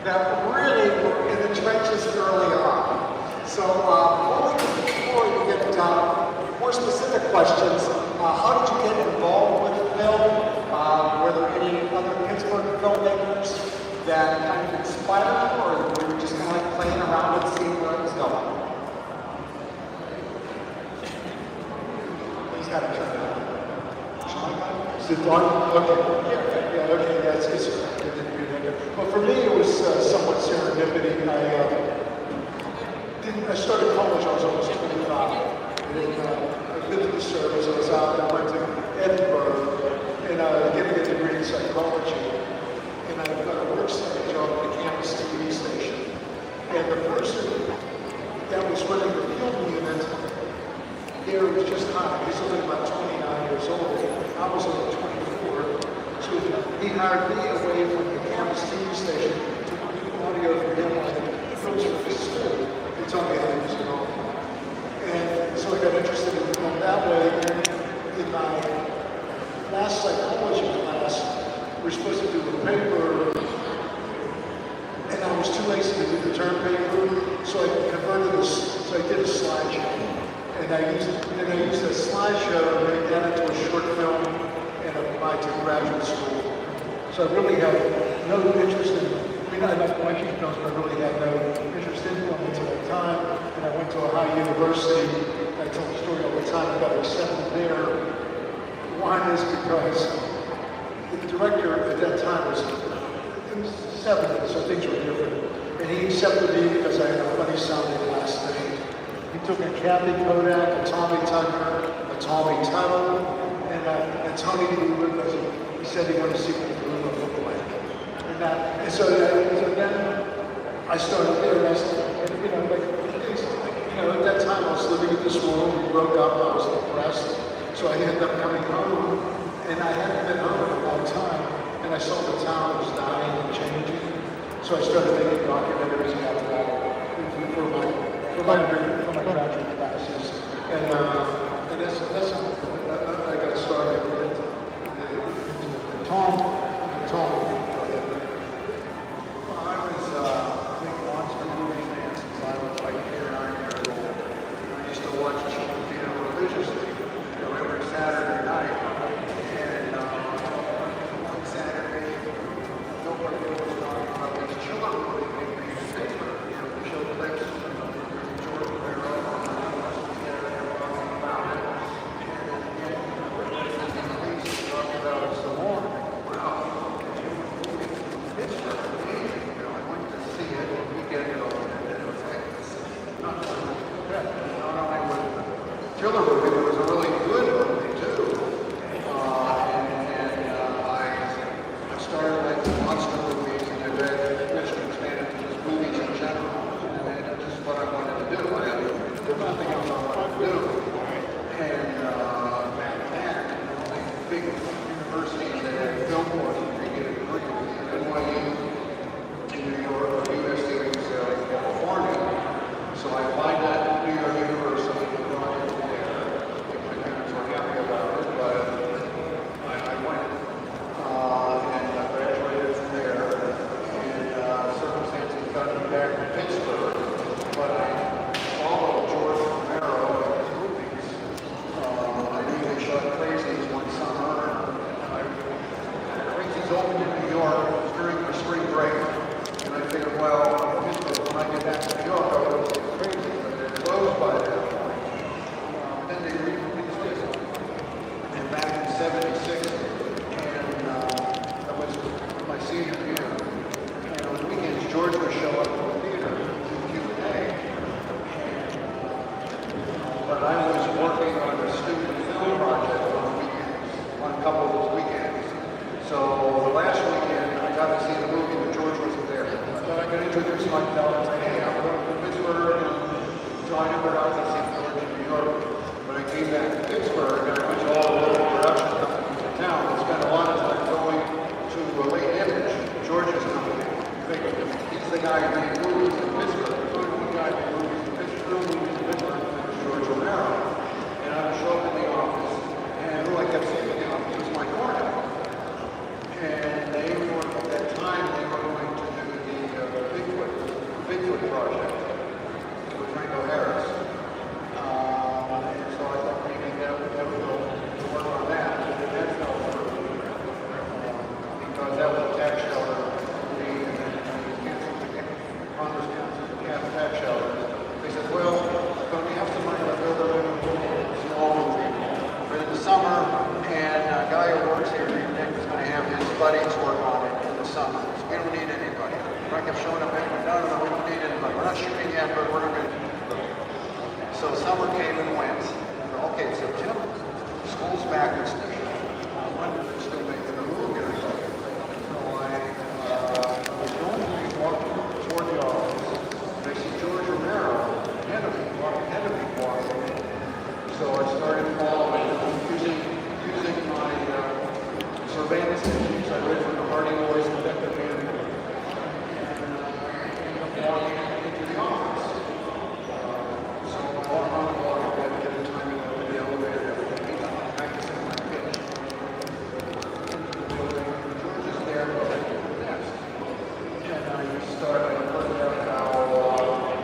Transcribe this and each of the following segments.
that really were in the trenches early on. So before we get more specific questions, how did you get involved with film? Were there any other Pittsburgh filmmakers that kind of inspired you, or were you just kind of like playing around and seeing where it was going? Please have it turned on. Is it on? Okay. Yeah, okay, that's good. Well, for me, it was somewhat serendipity. I started college, I was almost 25. I did the service, I was out, I went to Edinburgh, and getting a degree in psychology. And I got a work study job at the campus TV station. And the person that was running the film unit there was just high. He was only about 29 years old. I was only 24. So he hired me away from the campus TV station to do audio for him on the films for his school. He told me how he was going. And so I got interested in film that way. And in my last psychology class, we were supposed to do a paper, and I was too lazy to do the term paper, so I converted this, so I did a slideshow. And I used a slideshow and made that into a short film and applied to graduate school. So I really had no interest in, I like watching films, but I really had no interest in film until that time. And I went to Ohio University. I tell the story all the time. I got accepted there. One is because the director at that time was 70, so things were different. And he accepted me because I had a funny sounding last name. He took a Kathy Kodak, a Tommy Tucker, a Tommy Tuttle, and Tony Buba, because he said he wanted to see what the Buba looked like. And so then I started there, and at that time I was living in this world, we broke up, I was depressed, so I ended up coming home, and I hadn't been home in a long time, and I saw the town was dying and changing, so I started making documentaries after that for my graduate classes, and that's how I got started. Tom. I was a big monster movie fan since I was like 8 or 9 years old. I used to watch religiously, every Saturday night. And one Saturday, nobody was talking about these children movie they made in Pittsburgh. The show clips from George Romero, and I was there and they were talking about it. And the police talked about it some more. Wow. Pittsburgh, I went to see it a weekend ago, and it was like, not only was the thriller movie, it was a really good movie too. I started making monster movies, and I read Christian expanded to just movies in general, and that's just what I wanted to do. I had nothing else I wanted to do. And back then, big universities that had film courses, you get a degree, NYU in New York, or USC in California. So I applied that to New York University and got it there. My parents were happy about it, but I went and I graduated from there. And circumstances got me back to Pittsburgh, but I followed George Romero and his movies. I knew they shot Crazies one summer. Crazies opened in New York. It was during the spring break. And I figured, well, when I get back to New York, I'll go see Crazy, but they're closed by that point. Then they re-released it. And back in '76, and that was my senior year. And on the weekends, George would show up to the theater to Q&A. But I was working on a student film project on the weekends, on a couple of those weekends. So the last weekend, I got to see the movie, but George wasn't there. I thought I could introduce myself and say, hey, I'm going to Pittsburgh, and so I never got to see George in New York. When I came back to Pittsburgh, and I went to all the local production companies in town, I spent a lot of time going to Late Image, George's company. He's the guy who made movies in Pittsburgh. He's the guy who made movies in Pittsburgh, George Romero. And I would show up in the office, and who I kept seeing in the office was Mike Hornet. And they were, at that time, they were going to do the I kept showing up, no, we don't need it. Like, we're not shooting yet, but we're going to. So summer came and went. Okay, so Jim, school's back and stuff. When they're still making a movie or something. So I was going to be walking toward the office. And I see George Romero ahead of me walking. So I started following, using my surveillance techniques I read from the Hardy Boys and Beck and walking into the office. So I walk on the walk, I had to get a time in the elevator, everything. I'm practicing my pitch. George is there, but I do the best. And I learned out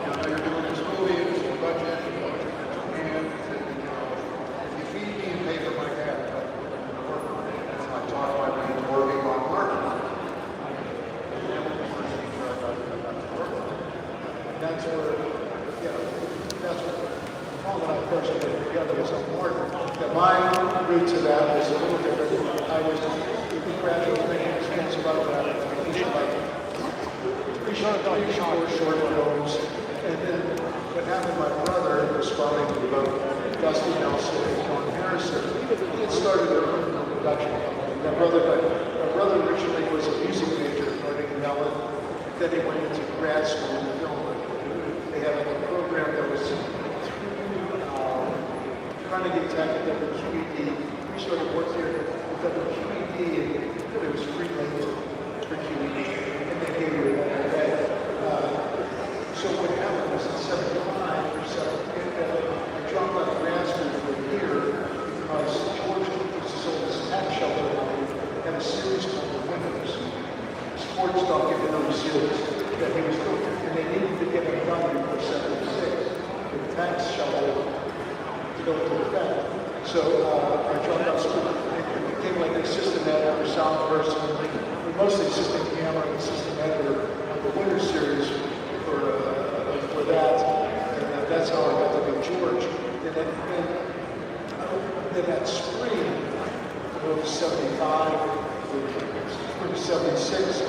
how you're doing this movie, it's a budget, and if you feed me and pay for my dad, I work on it. That's how I taught my brain working on marketing. That's where, that's what Paul and I first put together as a partner. That my route to that was a little different. I was gradually making expensive about that. Three short films. And then what happened, my brother was following me about Dusty Nelson and John Harrison. He had started their own film production company. My brother originally was a music major at Carnegie Mellon. Then he went into grad school in film. They had a program that was Carnegie Tech at WQED. We sort of worked here at WQED, and it was free labor for QED, and they gave you a day. So what happened was in 75 or 78, I dropped out of grad school for a year because George sold this tax shelter and a series called The Winners. Sports documentary series that he was doing, and they needed to get it done before 76. The tax shelter to go into effect. So I dropped out of school and became like an assistant editor, sound person, mostly assistant camera and assistant editor on the Winter series for that. And that's how I got to know George. And then that spring of 75, spring of 76,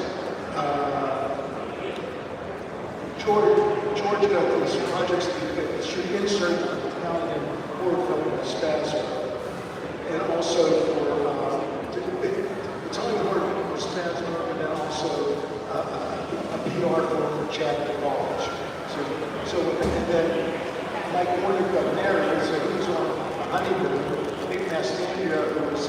George got these projects that should insert Italian horror film in status, and also for Italian horror film status, and then also a PR film for Chapter College. And then Mike Warner got married, so he was on a honeymoon. Nick Nastandia, who was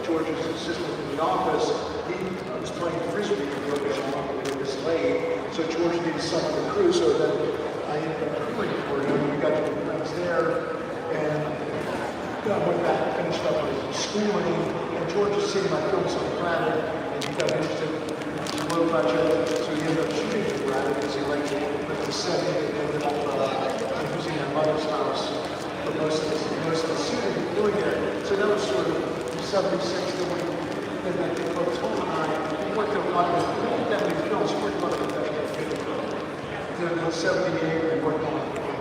George's assistant in the office, he was playing frisbee for George when he was late. So George needed someone to crew, so then I ended up crewing for him. We got to be friends there, and I went back and finished up with schooling. And George was seeing my films on Planet, and he got interested in low budget, so he ended up shooting the Planet because he liked the setting, and ended up using my mother's house for most of the shooting, doing it. So that was sort of 76, and I think both Tom and I worked on a lot of that many films, worked on it. Then in 78, we worked on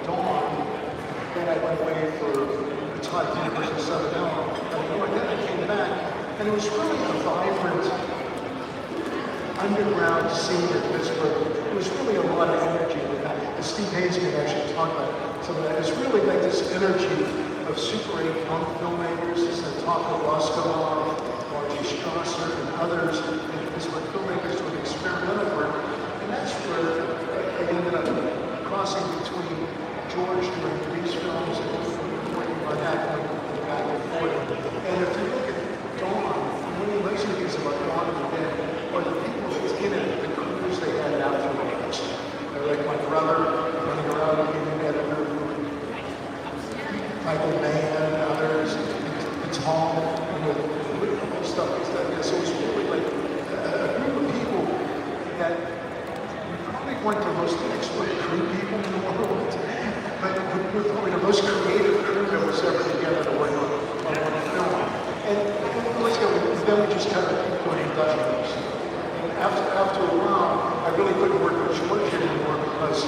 Dawn. Then I went away for the Todd University of Southern Illinois. Then I came back, and it was really a vibrant underground scene in Pittsburgh. It was really a lot of energy. And Steve Hayes can actually talk about some of that. It's really like this energy of Super 8 punk filmmakers, this Taco Roscoe, Marty Strasser, and others, and Pittsburgh filmmakers doing experimental work. And that's where I ended up crossing between George doing these films and working on that, going back and forth. And if you look at Dawn, one of the amazing things about Dawn and the Dead are the people that's in it, the crews they had afterwards. They're like my brother running around being an editor, Michael Mann and others, and Tom, and the stuff like that. So it's really like a group of people that weren't the most expert crew people in the world, but we're probably the most creative crew that was ever together to work on one film. And let's go, then we just kind of keep doing documentaries. And after a while, I really couldn't work with George anymore because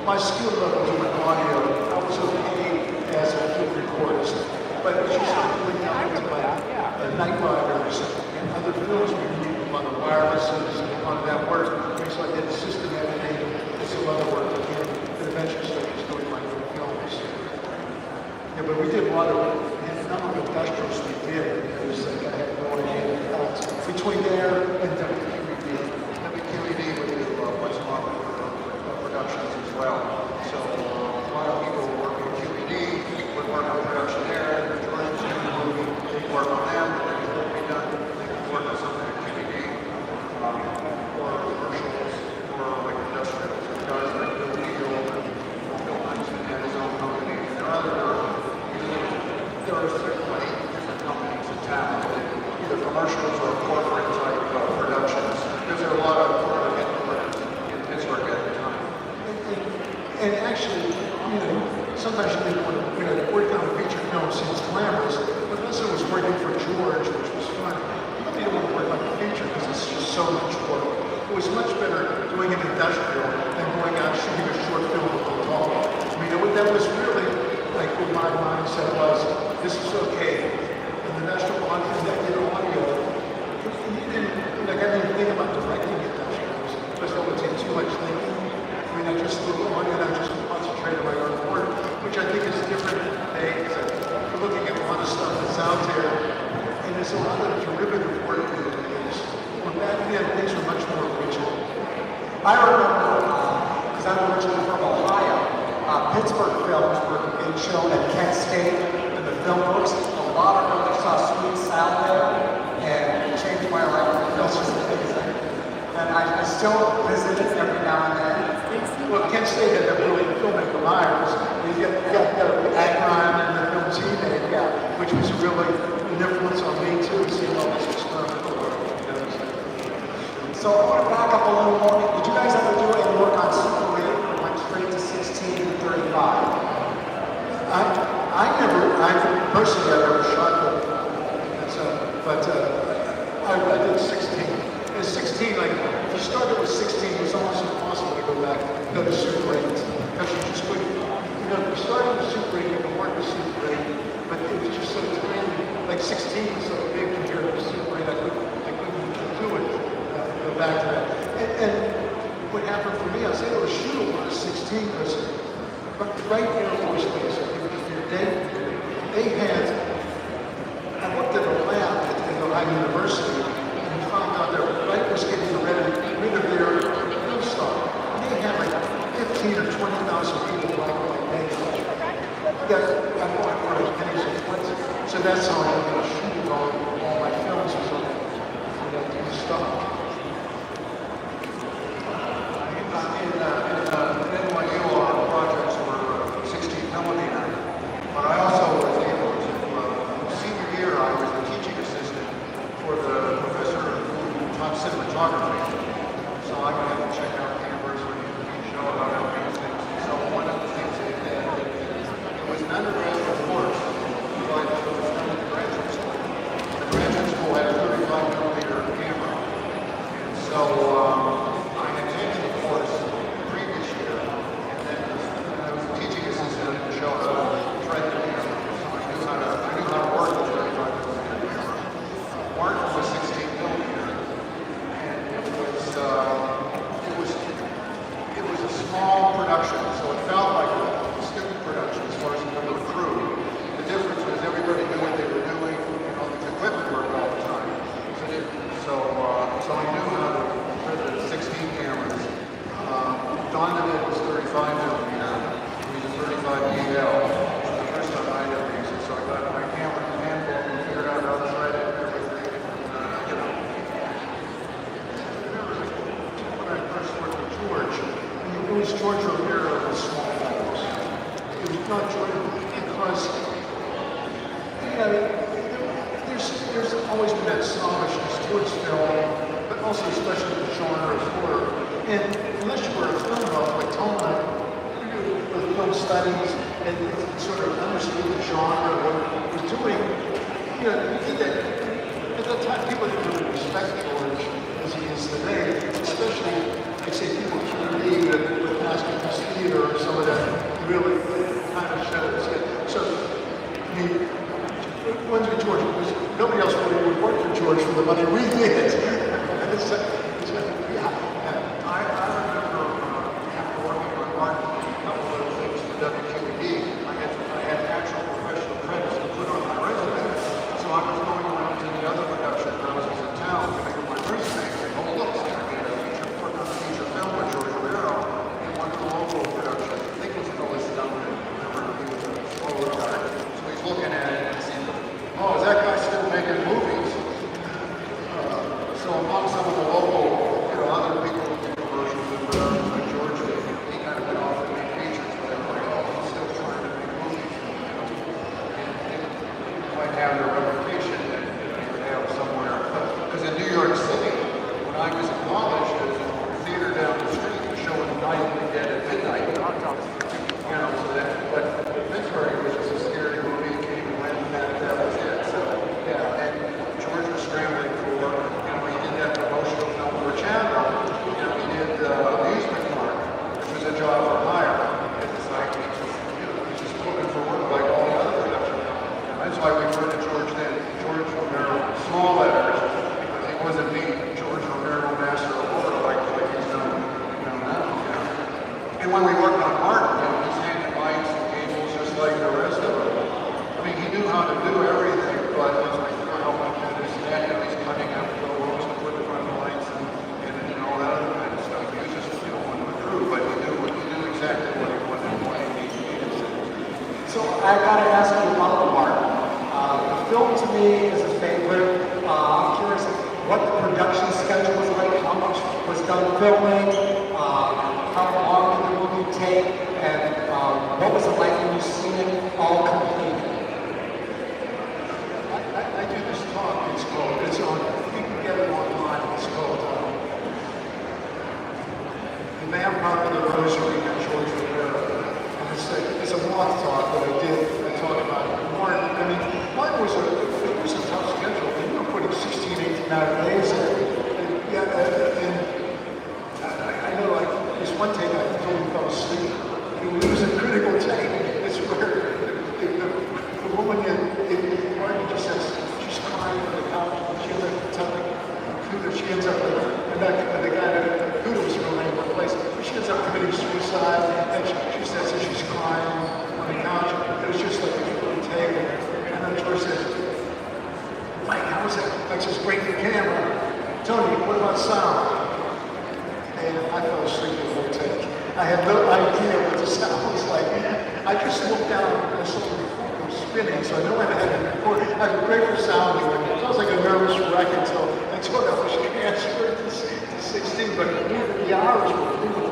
my skill level doing audio, I was okay as a film recordist. But as you start going down into Night Riders and other films, we on the wirelesses and on that work, so I did assistant sometimes you think when I worked on a feature film seems glamorous, but unless I was working for George, which was fun, you really don't want to work on a feature because it's just so much work. It was much better doing an industrial than going out shooting a short film with a tall. I mean, that was really like what my mindset was. This is okay. And the industrial content that did audio, you didn't, like I didn't think about directing industrials because that would take too much thinking. I mean, I just did audio and I just concentrated on my own work, which I think is different today. You're looking at a lot of stuff that's out there, and there's a lot of derivative work that is. Well, back then, things were much more original. I remember, because I'm originally from Ohio, Pittsburgh films were being shown at Kent State in the film books. A lot of really saw Sweet Sal there, and it changed my life. The film was amazing. And I still visit it every now and then. Well, Kent State had that brilliant filmmaker Myers. You got Akron and the films he made, which was really an influence on me too, seeing all this experimental work. So I want to back up a little more. Did you guys ever do any work on Super 8 or went straight to 16 and 35? I personally have never shot them. I did 16. And 16, like, if you started with 16, it was almost impossible to go back and go to Super 8. Because you just couldn't, if you started with Super 8, you could work with Super 8, but it was just so tiny. Like 16 was so big compared to Super 8, I couldn't do it. Go back to that. And what happened for me, I was able to shoot a lot of 16 because right Air Force Base, they had, I worked at a lab at Ohio University, and we found out that Wright was getting rid of their film stock. And they had like 15 or 20,000 people like me. I bought for pennies and twenties. So that's how I ended up shooting all my films was on that stock. In NYU, our projects were 16 millimeter, but I also was able to, senior year, I was the teaching assistant for the professor who taught cinematography. So I would have to check out cameras when you show how to do things. So one of the things they did, it was an undergraduate course, but it was done at the graduate school. The graduate school had a 35 millimeter camera, and so I had taken the course the previous year, and then I was a teaching assistant to show how to thread the camera. So I knew how to work the 35 millimeter camera. Mark was 16 millimeter, and it was a small production, so it felt like a student production as far as the number of crew. The difference was everybody knew what they were doing, the equipment worked all the time. So I knew how to thread the 16 cameras. Don DeWitt was 35 millimeter. He was a 35 DL. The first time I ever used it, so I got my camera in the handbook and figured out how to thread it and everything. When I first worked with George, it was George Romero with small films. It was not George because, there's always been that snobbishness towards film, but also especially the genre of horror. And unless you were a film buff like Toma, with film studies and sort of understood the genre of what he was doing, you did that. At that time, people didn't really respect George as he is today, especially, like say, people QD with Masterpiece Theater or some of that really kind of shows. So, I mean, ones with George, because nobody else would work for George for the money we did. I remember after working on Martin, a couple of things for WQED, I had actual professional credits to put on my resume. So I was going around to the other production houses in town to make up my resume and say, oh look, I did a feature film with George Romero and one of the local productions. I think it was Phyllis Duncan. I remember he was a solo guy. So he's looking at it and saying, oh, is that guy still making movies? So among some of the local, other people who do commercials and productions like George did, he kind of went off and made features, but they were like, oh, he's still trying to make movies. And it might have the reputation that he would have somewhere. Because in New York City, when I was in college, there was a theater down the street showing Night of the Dead at midnight. So that, but And when we worked on Martin, you know, he's hanging lights and cables just like the rest of them. I mean, he knew how to do everything, but it's like, well, his dad, you know, he's cutting out the ropes to put in front of the lights and you know, all that other kind of stuff. He was just, you know, one of the crew, but he knew exactly what he wanted and why he needed to. So I gotta ask you about the Martin. The film to me is a favorite. I'm curious what the production schedule was like, how much was done filming, how long did the movie take, and what was it like when you seen it all completed? I do this talk, it's on, you can get it online, it's called The Vampire of the Rosary by George Romero. And it's a mock talk that I did, I talk about Martin. I mean, Martin was a tough schedule. You were putting 16, 18 hour days in. And I know, like, this one take I totally fell asleep. It was a critical take. It's where the woman in Martin just says, she's crying on the couch. She ends up telling Cuda, she ends up, and the guy that Cuda was her name in place, she ends up committing suicide, and she says that she's crying on the couch. It was just like a critical take. And then George says, Mike, how was that? Like, just break the camera. Tony, what about sound? And I fell asleep the whole take. I had no idea what the sound was like. I just looked down and I saw the recorder spinning, so I know I had to record. I had a great for sound doing it. I was like a nervous wreck until I told I was transferred to 16, but the hours were brutal.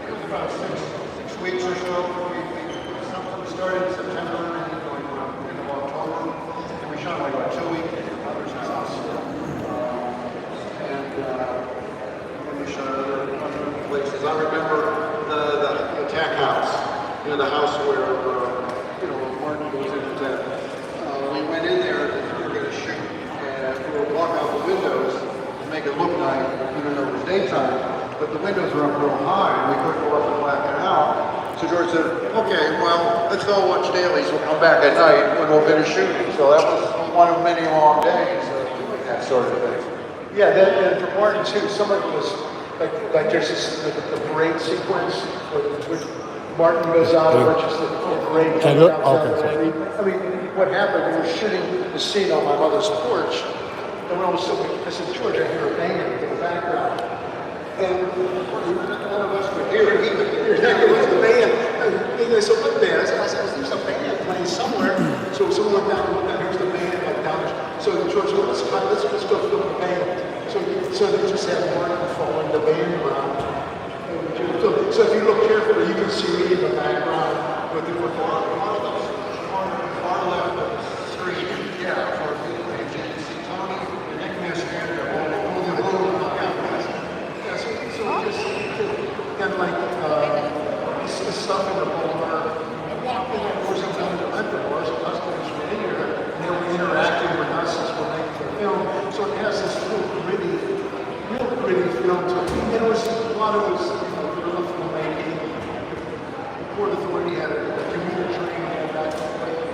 It was about six weeks or so. We started in September and going around the end of October. And we shot like about 2 weeks at your mother's house. And we shot other places. I remember the attack house. You know, the house where, you know, Martin goes into that. We went in there and we were going to shoot. And we were walking out the windows to make it look nice, even though it was daytime. But the windows were up real high and we couldn't go up and black it out. So George said, okay, well, let's go watch dailies. We'll come back at night when we'll finish shooting. So that was one of many long days of doing that sort of thing. Yeah, and for Martin too, some of it was like there's this the parade sequence where Martin goes out and watches the parade coming out. I mean, what happened? We were shooting the scene on my mother's porch, and when I was sitting, I said, George, I hear a band in the background. And none of us could hear it. He could hear it. It was the band. And they said, what band? I said, there's a band playing somewhere. So someone went down and looked, here's the band, like down there. So George said, let's go film the band. So they just had Martin following the band around. So if you look carefully, you can see me in the background with the far Left of the screen, yeah, for people you can see Tony, and Nick Michigan, and like stuff in the bar. Of course, sometimes the vendors, customers were in here, and they were interacting with us as we're making the film. So it has this real gritty feel to it. And it was a lot of it was, you know, guerrilla filmmaking. The Port Authority had a commuter train back in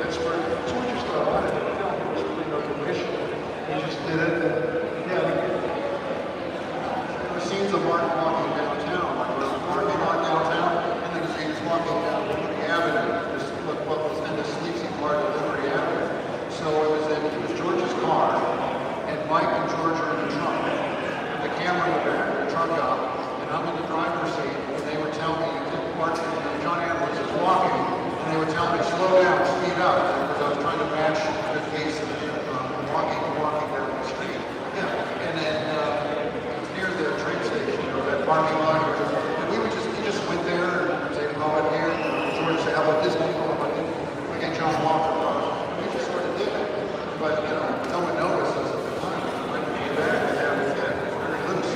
Pittsburgh. So we just got a lot of the film. There was really no commission. We just did it, and yeah. There were scenes of Martin walking downtown, like we're parking lot downtown, and then he's walking down Liberty Avenue, just what was then the sleazy part of Liberty Avenue. So it was George's car, and Mike and George are in the trunk. And the camera in the back, the trunk up, and I'm in the driver's seat, and they were telling me, Martin, John Edwards is walking, and they were telling me, slow down, speed up, because I was trying to match the pace of walking down the street. Yeah, and then near the train station, you know, that parking lot, and he just went there and said, go in here, and George said, how about this one? How about this? We can John Walker across. We just sort of did it. But, you know, no one noticed us at the time. When we came back, and everything, very loose.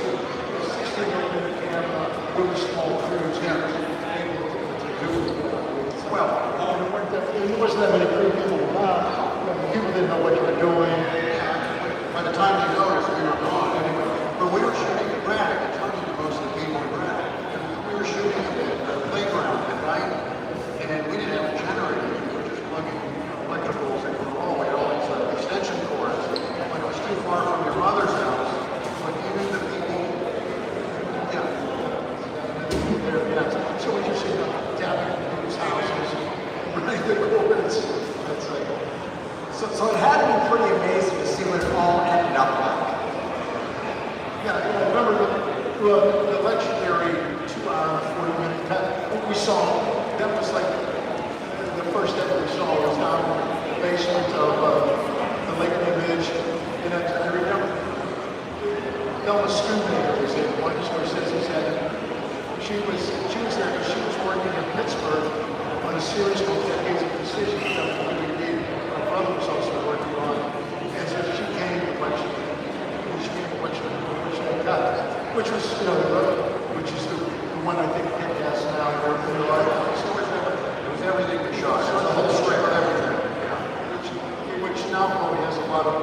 16 open camera, really small crews, able to do it. Well, there wasn't that many crew people around. People didn't know what you were doing. By the time you noticed, we were gone anyway. But we were shooting at Braddock, and talking to most of the people in Braddock. We were shooting at the playground at night, and we didn't have a generator. We were just plugging electricals into the wall. We had all these extension cords. But it was too far from your mother's house. But even the people, yeah. So it had to be pretty amazing to see what it all ended up like. Yeah, I remember the legendary 2-hour, 40-minute cut. What we saw, that was like the first ever we saw was down in the basement of the Lake Image. And I remember Thelma Schoonmaker was in one Scorsese's head. She was there because she was working in Pittsburgh on a series called Decades of Precision that her brother was also working on. And so she came to watch cut, which was, which is the one I think Pitt has now. It was everything we shot. It was the whole script, everything. Which now probably has a lot of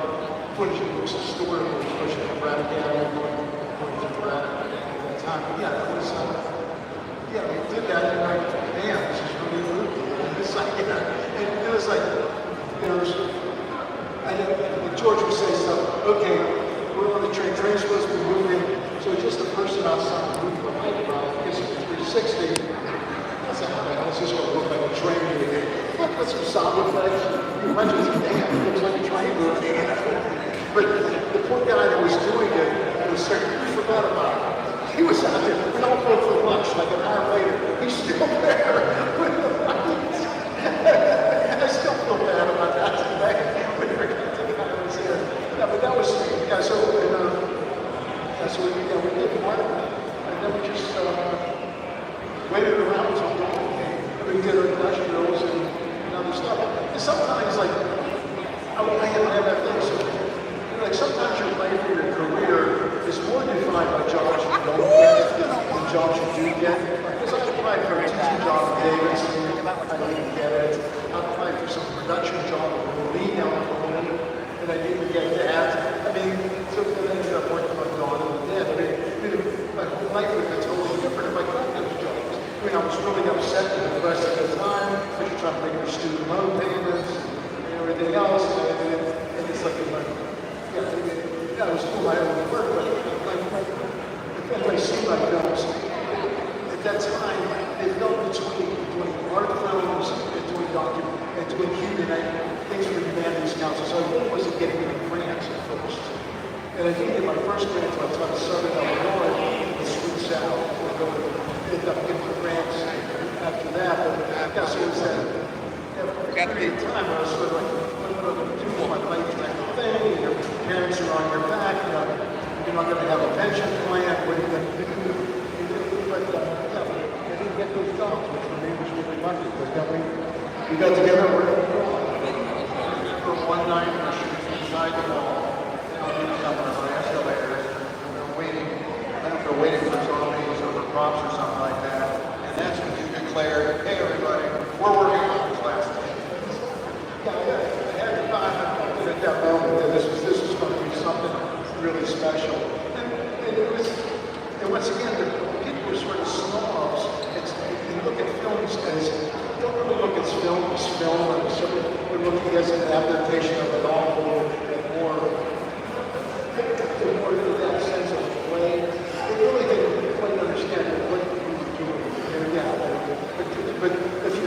footage that looks historical, especially from Brad Academy, going to Brad at that time. But yeah, it was, we did that and like, man, this is really movie. And it's like, and it was like, George would say stuff, okay, we're on the train's supposed to be moving, so just a person outside the movie would like about it, because it's 360. That's not how the hell is this going to look like a train moving. Look, that's some solid effects. You imagine it's damn, it looks like a train moving. But the poor guy that was doing it was like, we forgot about it. He was out there, we all go for lunch, like an hour later. He's still there. I still feel bad about that today. Yeah, but that was, so we did one, and then we just waited around until dawn came, and we did our industrials and other stuff. And sometimes, like, I have that thing, so, like, sometimes your life or your career is more defined by jobs you don't get than jobs you do get. Because I applied for a teaching job at Davis, and I didn't get it. I applied for some production job at Lee down the road, and I didn't get that. I mean, so I ended up working on Dawn of the Dead. My whole life would have been totally different if I got those jobs. I mean, I was really upset and depressed at the time, because you're trying to make your student loan payments and everything else. And it's like, I was doing my own work, but if anybody seen my films, at that time, they felt between doing art films and doing things for the Humanities Council. So I really wasn't getting any grants at first. And I didn't get my first grant until I taught Southern Illinois in Sweet South. I ended up getting grants after that. But I guess it was that period of time where I was sort of like, what am I going to do with my life type of thing? And your parents are on your back. You're not going to have a pension plan. What are you going to do? But I didn't get those jobs, which for me was really lucky. Because we got together for one night and we were inside the mall. Somewhere on the escalators, and we're waiting for zombies or for props or something like that. And that's when you declared, hey everybody, we're working on this last thing. Yeah, I had the time at that moment that this was going to be something really special. And it was, and once again, the people were sort of snobs. They look at films as, don't really look at film as film, or sort of looking as an adaptation of a novel, more in that sense of play. They really didn't quite understand what you were doing. But if you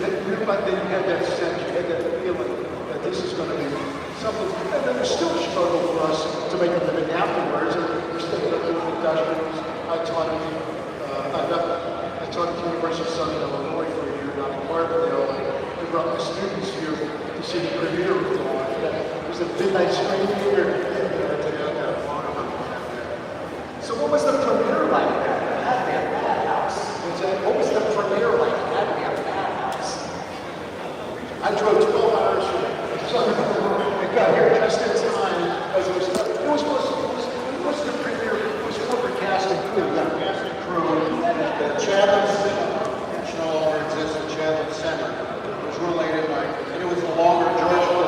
had that sense, you had that feeling that this is going to be something. And then there's still a struggle for us to make a living afterwards. And we're still doing industrials. I taught at the University of Southern Illinois for a year down in Carbondale. I brought my students here to see the premiere of Dawn. It was a midnight screening here. So what was the premiere like there? It had to be a madhouse. What was the premiere like? It had to be a madhouse. I drove 12 hours from Southern Illinois. I got here just in time as it was the premiere. It was for the cast and crew. The cast and crew. The Chatham Center, which no longer exists, the Chatham Center, was related by, and it was the longer version.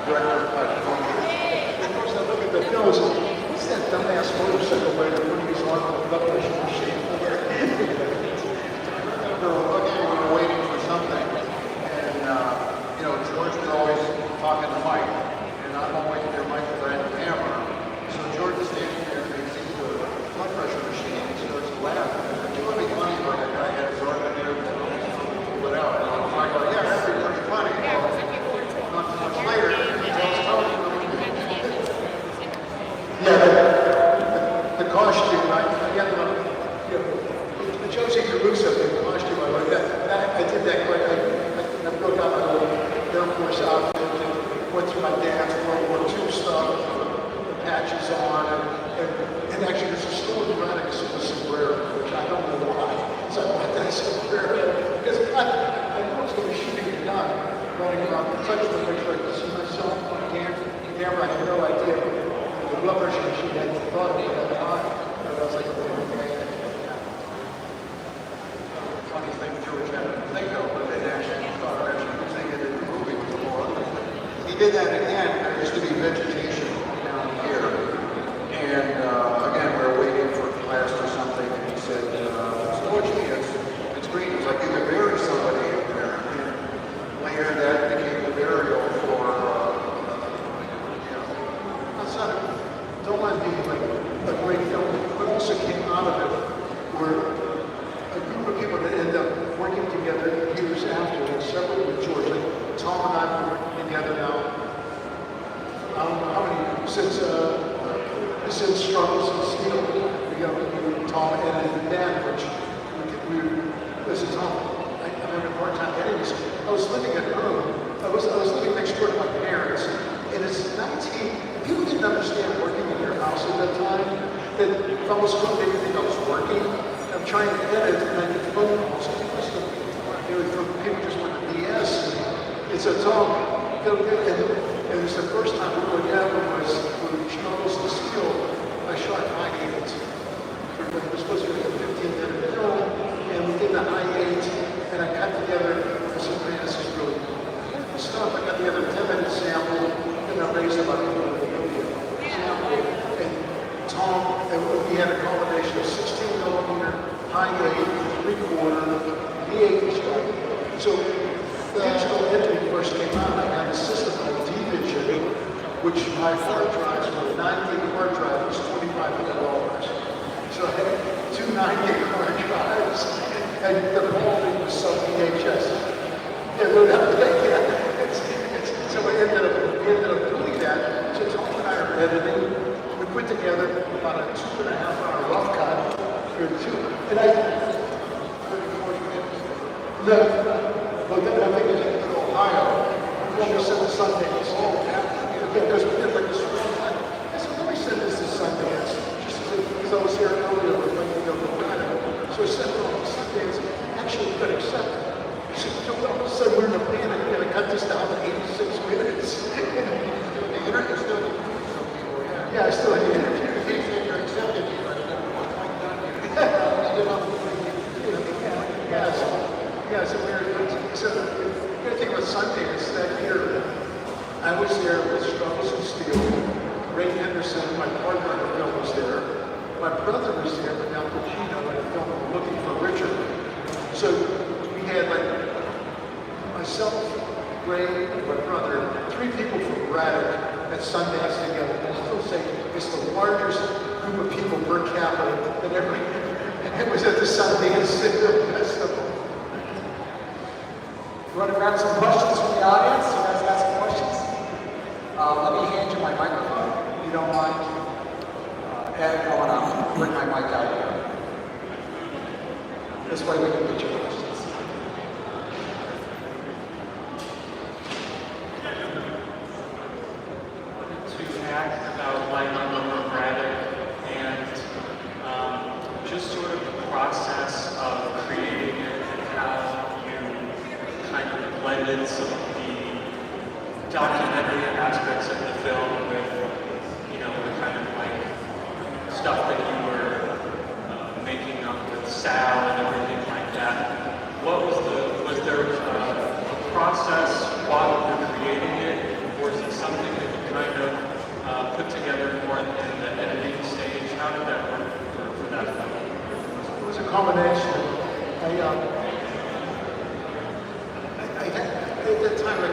Director of Of course, I look at the films. What's that dumbass motorcycle rider putting his arm on the blood pressure machine? I remember looking, we were waiting for something, and Josie Caruso, the costume, I like that. I did that quite. I broke out my little Air Force outfit and went through my dad's World War II stuff, the patches on, and actually there's a store in Radix with a sombrero, which I don't know why. So I bought that sombrero because I know I was going to be shooting a gun, running around. So I just want to make sure I could see myself on camera. I had no idea the rubber she had thought of it at the time. But I was like, okay. Funny thing, George had to think of, but then actually thought actually thinking that the movie was more. He did that again. There used to be vegetation down here, and again we were waiting for class or something, and he said, "Unfortunately, it's green. It's like you could bury somebody in there." And later that became the burial for Don't mind being like a great film, but also came out of it were a group of people that end up working together years after, and several with George. Like Tom and I have been working together now. I don't know how many since Struggles and Steel. We got Tom and then Dan, which we listen, Tom. I'm having a hard time getting this. I was living at home. I was living next door to my parents, and it's 19. People didn't understand working in their house at that time. That if I was home, they didn't think I was working. I'm trying to edit, and I get phone calls. People just want to BS. And so Tom, and it was the first time we were together was when Struggles to Steel. I shot high 8. It was supposed to be a 15-minute film, and we did the high 8, and I cut together. I said, man, this is really cool stuff. I got together a 10-minute sample, and I raised about a sample. And Tom, and we had a combination of 16mm, high 8, 3/4, VH. So digital editing first came out. I had a system called Dubensky, which my hard drives were 9 gig hard drive was $2,500. So I had 2 9 gig hard drives, and the quality was sub VHS. Yeah, we have to take that. So we ended up doing that. So Tom and I are editing. We put together about a 2.5-hour rough cut. And well, then I think it's in Ohio. When we sent to Sundance. Because we did like this. I said, let me send this to Sundance. Just because I was here earlier with my Ohio. So I sent it on to Sundance. Actually, we got accepted. So all of a sudden we're in a panic. We're going to cut this down to 86 minutes. the internet still some people, yeah. Yeah, I still have the interview. He said you're accepted, but one point done Yeah, so the other thing about Sundance that year, I was there with Struggles and Steel. Ray Henderson, my partner in the film, was there. My brother was there with Al Pacino in a film Looking for Richard. So we had like myself, Ray, and my brother, 3 people from Braddock at Sundance together. And I still say it's the largest group of people per capita that ever. It was at the Sundance Film Festival. You want to grab some questions from the audience? You guys got some questions? Let me hand you my microphone, if you don't mind. Ed, I want to bring my mic out here. This way we can get your questions. To ask about Light on Braddock and just sort of the process of creating it and how you kind of blended some of the documentary aspects of the film with, you know, the kind of like stuff that you were making up with Sal and everything like that. Was there a process while you were creating it, or is it something that you kind of put together more in the editing stage? How did that work for that film? It was a combination. At that time, like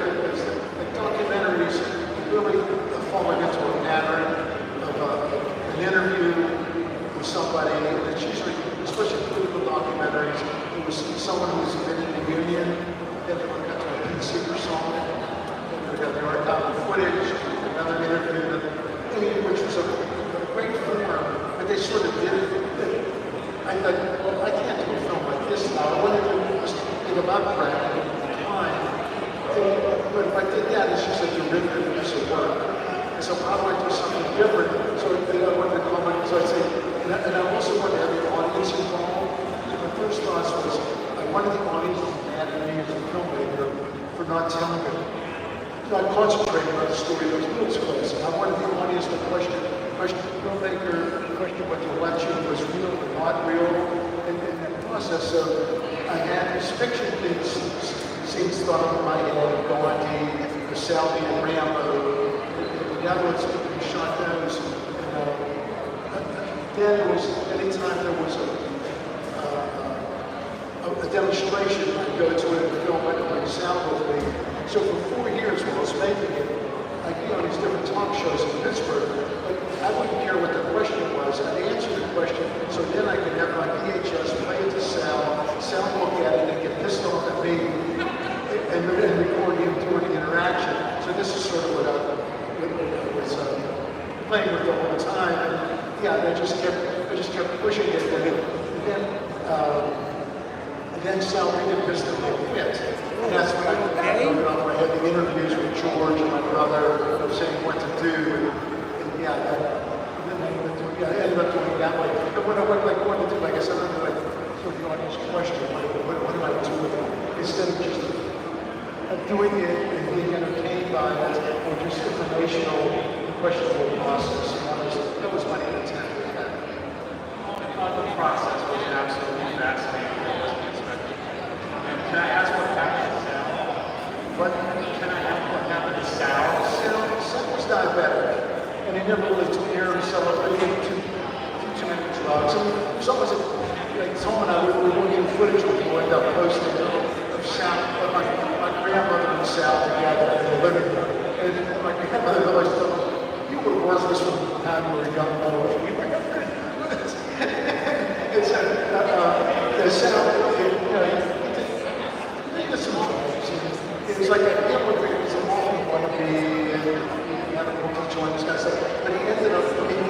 documentaries really falling into a pattern of an interview with somebody. And it's usually, especially political documentaries, it was someone who was been in the union, then they got to a Pete Seeger song, then they got the archival footage, another interview, which was a great form, but they sort of did it. I thought, well, I can't do a film anything about craft at the time. But if I did that, it's just a derivative piece of work. And so how do I do something different? So I wanted to comment, so I'd say, and I also wanted to have the audience involved. My first thoughts was, I wanted the audience to be mad at me as a filmmaker for not telling them, not concentrating on the story of those Beatles plays. I wanted the audience to question the filmmaker, question what the election was real or not real. And in that process, I had these fiction things, scenes thought in my head of Gandhi, the Salvi and Rambo, the other ones being shot down. Then it was, anytime there was a demonstration, I'd go to it and film it and bring sound with me. So for 4 years while I was making it, I'd be on these different talk shows in Pittsburgh, but I wouldn't care what the question was. I'd answer the question, so then I could have my VHS play it to Sal look at it and get pissed off at me, and record him doing the interaction. So this is sort of what I was playing with the whole time. And yeah, I just kept pushing it, and then Sal really pissed at me and quit. And that's when I had the interviews with George and my brother saying what to do. And yeah, I ended up doing it that way. But what I wanted to do, like I said, I wanted to the audience question, what do I do with it? Instead of just doing it and being entertained by it, or just informational, questionable process. That was my intent with that. I thought the process was absolutely fascinating. Can I ask what happened to Sal? But can I ask what happened to Sal? Sal was diabetic, and he never really took care of himself. He did too many drugs. And so was it, like Tom and I, we were looking at footage we would end up posting of Sal, of my grandmother and Sal together in the living room. And my grandmother always told me, you were worthless from the time you were a young boy. It's Sal, it was like a immigrant, he was an awful wannabe, and he had a book to join this kind of stuff. But he ended up being,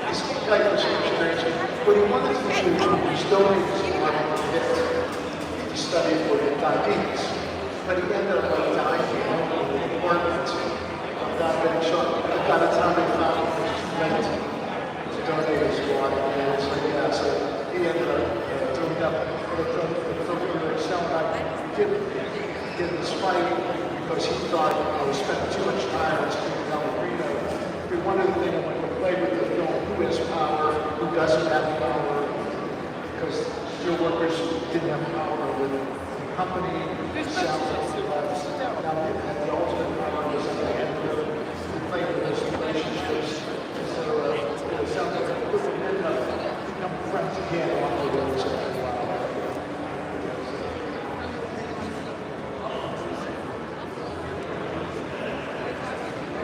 his life was strange. What he wanted to do was donate his money to Pitt to study for diabetes. But he ended up dying in an apartment of diabetic shock. By the time they found him, it was too late to donate his body. And it's like, yeah, so he ended up doing that. Did this fight because he thought I was spending too much time on speaking ballerina. One of the things I wanted to play with the film, who has power, who doesn't have power, because steel workers didn't have power with the company, South now they had the ultimate power was that they had to play with those relationships. And so it sounds like a good become friends again along the road.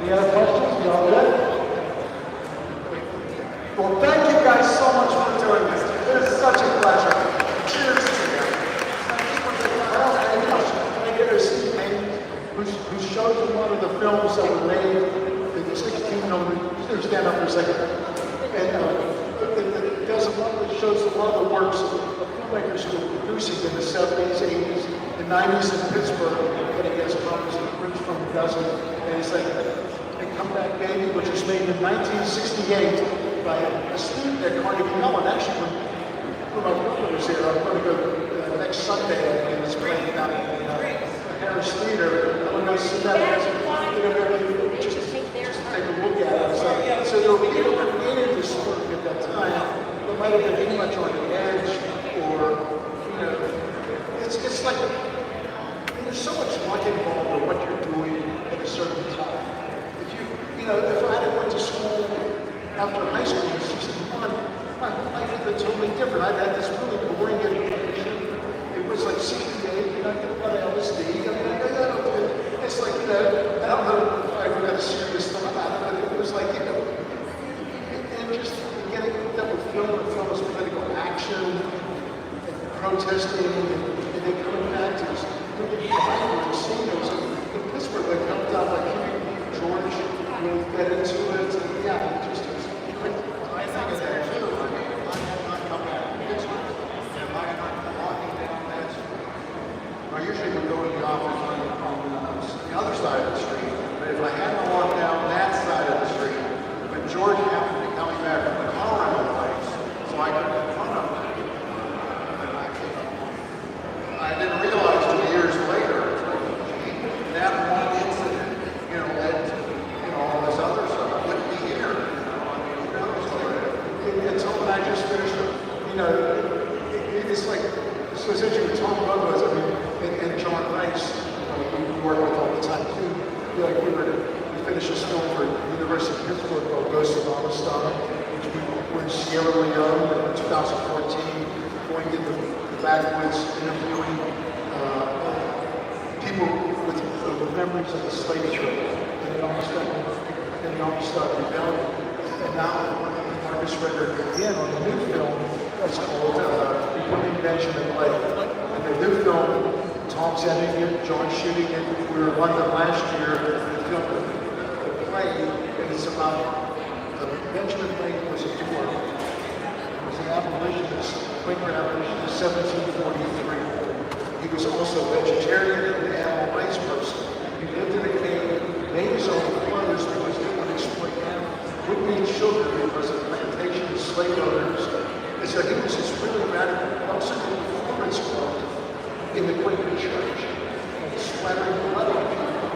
Any other questions? You all good? Well, thank you guys so much for doing this. It is such a pleasure. Cheers to you. Who showed them one of the films that were made in the 1600s. Stand up for a second. And it does a lot that shows a lot of the works of filmmakers who were producing in the 70s, 80s, and 90s in Pittsburgh, getting as copies of Prince from a Dozen. And he's like, Come Back Baby, which was made in 1968 by a student at Carnegie Mellon. Actually, when my brother was here, I'm going to go next Sunday, and it's playing down in Harris Theater. I'm going to go see that just take a look at it. So there were people that created this work at that time that might have been too much on the edge, or, it's like, there's so much luck involved in what you're doing at a certain time. If I had went to school after high school in 61, my life would have been totally different. I'd had this really boring education. It was like 68, you're not going to buy LSD. It's like, I don't know if I ever got a serious thought about it, but it was like, and just getting hooked up with film and film as political action, and protesting, and then coming back to this really vibrant casinos in Pittsburgh that comes out like George. Really get into it, and yeah, it just is. I think it's actually, I have not come back to Pittsburgh, and I am not walking down that street. I usually would go to the office on the other side of the street, but if I had to walk down that side of the street, but George happened to be coming back from the Colorado place, so I got in front of him. And I didn't realize 2 years later, it's like, gee, that one incident, you know, led to, you know, all this other stuff. I wouldn't be here, you know. I mean, that was like, And Tom and I just finished, you know, it's like, so essentially what Tom Buba was, I mean, and John Rice, you know, we work with all the time too. Like we finished this film for the University of Pittsburgh called Ghost of Amistad, which we were in Sierra Leone in 2014, going in the backwoods, interviewing people with memories of the slave trade and the Amistad Rebellion. And now Marcus Render again on the new film that's called Becoming Benjamin Blake. And the new film, Tom's editing it, John's shooting it. We were in London last year and filmed the play, and it's about Benjamin Blake was a dwarf. He was an abolitionist, Quaker abolitionist, 1743. He was also a vegetarian and an animal rights person. He lived in a cave, made his own clothes because he would exploit would-be children because of plantation and slave owners. And so he was this really radical, also a performance club in the Quaker Church, and splattering blood on people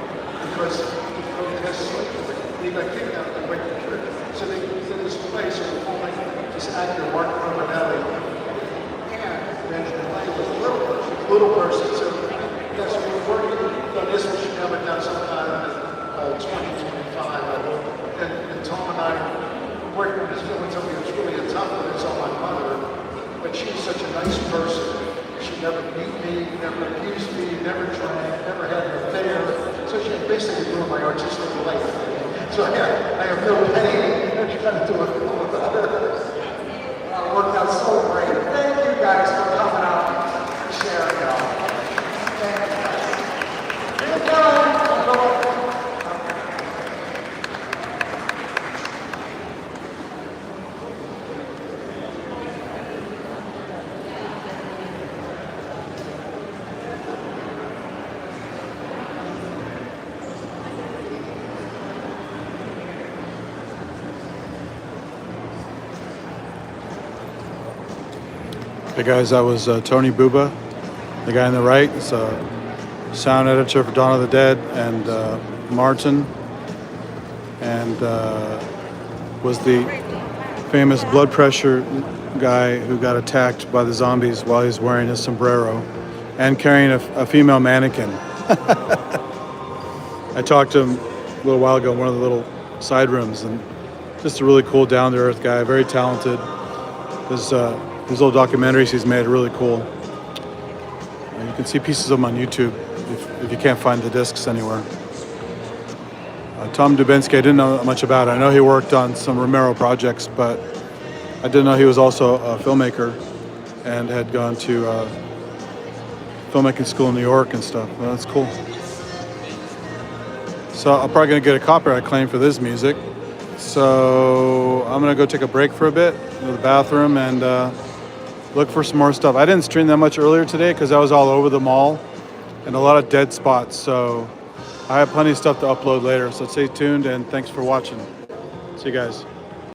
because he protest slavery. He got kicked out of the Quaker Church. So they did this play, so the whole like this actor, Mark Romanelli, and Benjamin Blake was a little person. So yes, we're working on this, we should have it down sometime in 2025. And Tom and I working on this film and told me it's really a tough one, it's on my mother, but she's such a nice person. She never beat me, never abused me, never drank, never had an affair. So she basically ruined my artistic life. So I have no pain. I'm trying to do a film about her. It worked out so great. Thank you guys for coming out and sharing it all. Thank you guys. Keep going. Hey guys, that was Tony Buba, the guy on the right. It's a sound editor for Dawn of the Dead, and Martin, and was the famous blood pressure guy who got attacked by the zombies while he's wearing his sombrero and carrying a female mannequin. I talked to him a little while ago in one of the little side rooms, and just a really cool, down-to-earth guy, very talented. His little documentaries he's made are really cool. You can see pieces of them on YouTube if you can't find the discs anywhere. Tom Dubensky, I didn't know much about. I know he worked on some Romero projects, but I didn't know he was also a filmmaker and had gone to filmmaking school in New York and stuff. Well, that's cool. So I'm probably going to get a copyright claim for this music. So I'm going to go take a break for a bit, go to the bathroom, and look for some more stuff. I didn't stream that much earlier today because I was all over the mall and a lot of dead spots. So I have plenty of stuff to upload later. So stay tuned and thanks for watching. See you guys.